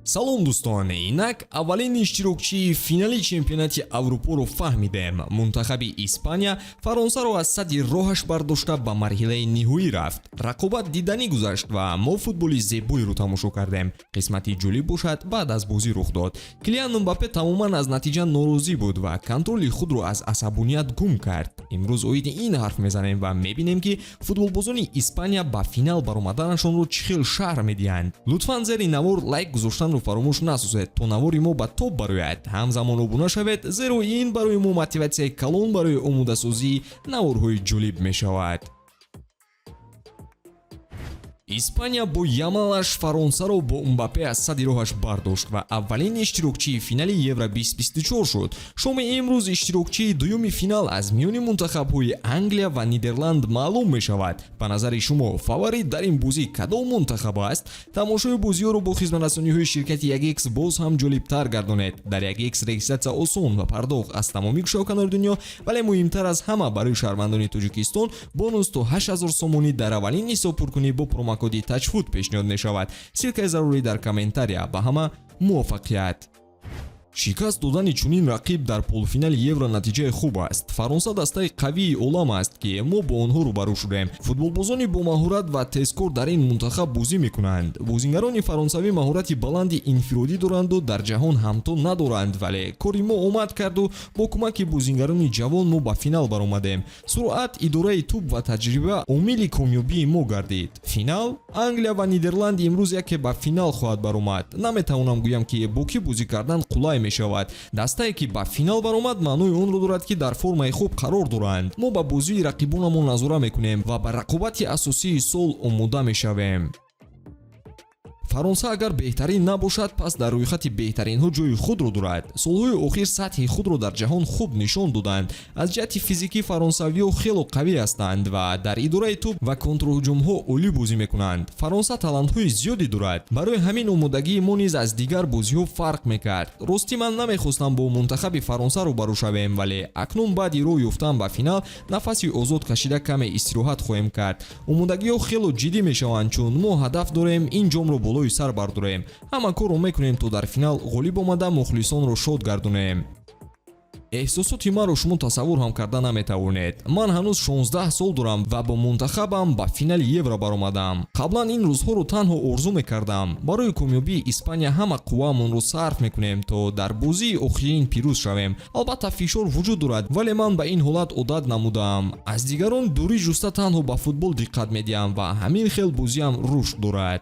салом дӯстон, инак аввалин иштирокчии финали чемпионати Аврупоро фаҳмидем. Мунтахаби Испания Фаронсаро аз садди роҳаш бардошта ба марҳилаи ниҳоӣ рафт. Рақобат диданӣ гузашт ва мо футболи зебоиро тамошо кардем. Қисмати ҷолиб бошад баъд аз бозӣ рух дод. Килиан Мбаппе тамоман аз натиҷа норозӣ буд ва контроли худро аз асабоният гум кард. имрӯз оиди ин ҳарф мезанем ва мебинем ки футболбозони Испания ба финал баромаданашонро чӣ хел шарҳ медиҳанд. Лутфан зери навор лайк гузоштанро фаромӯш насозед, то навори мо ба топ барояд. Ҳамзамон обуна шавед, зеро ин барои мо мотиватсияи калон барои омодасозии наворҳои ҷолиб мешавад. Испания бо ямалаш Фаронсаро бо Мбаппе аз садди роҳаш бардошт ва аввалин иштирокчии финали Евро-2024 шуд. Шоми имрӯз иштирокчии дуюми финал аз миёни мунтахабҳои Англия ва Нидерланд маълум мешавад. Ба назари шумо фаворит дар ин бозӣ кадом мунтахаб аст? Тамошои бозиҳоро бо хизматрасониҳои ширкати 1x боз ҳам ҷолибтар гардонед. Дар 1x регистратсия осон ва пардохт аз тамоми гӯшаоканори дунё, вале муҳимтар аз ҳама барои шаҳрвандони Тоҷикистон бонус то 8000 сомонӣ дар аввалин ҳисоб пуркунӣ бо промокоди TAJFUT пешниҳод мешавад. Силкаи зарурӣ дар комментария. Ба ҳама муваффақият. шикаст додани чунин рақиб дар полуфинали Евро натиҷаи хуб аст. Фаронса дастаи қавии олам аст ки мо бо онҳо рӯбарӯ шудем. Футболбозони бо маҳорат ва тезкор дар ин мунтахаб бозӣ мекунанд. Бозингарони фаронсавӣ маҳорати баланди инфиродӣ доранду дар ҷаҳон ҳамто надоранд, вале кори мо омад карду бо кӯмаки бозингарони ҷавон мо ба финал баромадем. Суръат, идораи тӯб ва таҷриба омили комёбии мо гардид. Финал Англия ва Нидерланд имрӯз яке ба финал хоҳад баромад. Наметавонам гӯям ки бо кӣ бозӣ кардан қулай мешавад. Дастае ки ба финал баромад маънои онро дорад ки дар формаи хуб қарор доранд. мо ба бозии рақибонамон назора мекунем ва ба рақобати асосии сол омода мешавем. Фаронса агар беҳтарин набошад, пас дар рӯйхати беҳтаринҳо ҷои худро дорад. Солҳои охир сатҳи худро дар ҷаҳон хуб нишон доданд. Аз ҷиҳати физикӣ фаронсавиҳо хело қавӣ ҳастанд ва дар идораи тӯб ва контрҳуҷумҳо олӣ бозӣ мекунанд. Фаронса талантҳои зиёде дорад. Барои ҳамин омодагии мо низ аз дигар бозиҳо фарқ мекард. Ростӣ ман намехостам бо мунтахаби Фаронса рӯбарӯ шавем, вале акнун баъди роҳ ёфтан ба финал нафаси озод кашида каме истироҳат хоҳем кард. Омодагиҳо хело ҷиддӣ мешаванд, чун мо ҳадаф дорем ин ҷомро болои сар бардорем. Ҳама корро мекунем то дар финал ғолиб омада мухлисонро шод гардонем. эҳсосоти маро шумо тасаввур ҳам карда наметавонед. Ман ҳанӯз 16 сол дорам ва бо мунтахабам ба финали Евро баромадам. Қаблан ин рӯзҳоро танҳо орзу мекардам. Барои комёбии Испания ҳама қувваамонро сарф мекунем то дар бозии охирин пирӯз шавем. Албатта фишор вуҷуд дорад, вале ман ба ин ҳолат одат намудаам. Аз дигарон дурӣ ҷуста танҳо ба футбол диққат медиҳам ва ҳамин хел бозиам рушд дорад.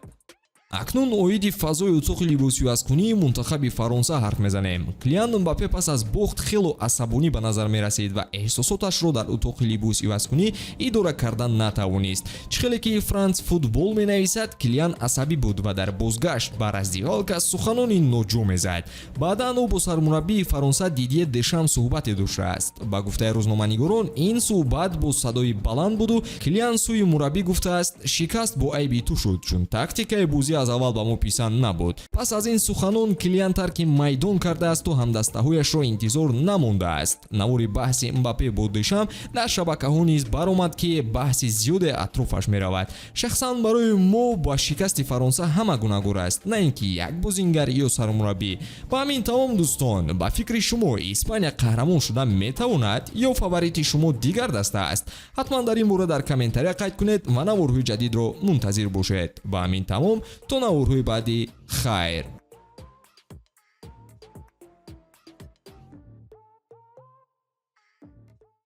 акнун оиди фазои утоқи либосивазкунии мунтахаби Фаронса ҳарф мезанем. Килиан Мбаппе пас аз бохт хело асабонӣ ба назар мерасид ва эҳсосоташро дар утоқи либосивазкунӣ идора кардан натавонист. чӣ хеле ки Франц футбол менависад, Килиан асабӣ буд ва дар бозгашт ба раздевалка суханони ноҷо мезад. баъдан ӯ бо сармураббии Фаронса Дидье Дешам суҳбате доштааст. ба гуфтаи рӯзноманигорон ин суҳбат бо садои баланд буду Килиан сӯи мураббӣ гуфтааст: шикаст бо айби ту шуд, чун тактикаи бозӣ аз аввал ба мо писанд набуд. Пас аз ин суханон Килиан тарки майдон кардаасту ҳамдастаҳояшро интизор намондааст. Навори баҳси Мбаппе бо Дешам дар шабакаҳо низ баромад ки баҳси зиёде атрофаш меравад. Шахсан барои мо ба шикасти Фаронса ҳама гуногор аст, на ин ки як бозингар ё сармураббӣ. Ба ҳамин тамом дӯстон, ба фикри шумо Испания қаҳрамон шуда метавонад ё фаворити шумо дигар даста аст? ҳатман дар ин бора дар комментария қайд кунед ва наворҳои ҷадидро мунтазир бошед. Ба ҳамин тамом то наворҳои баъдӣ хайр.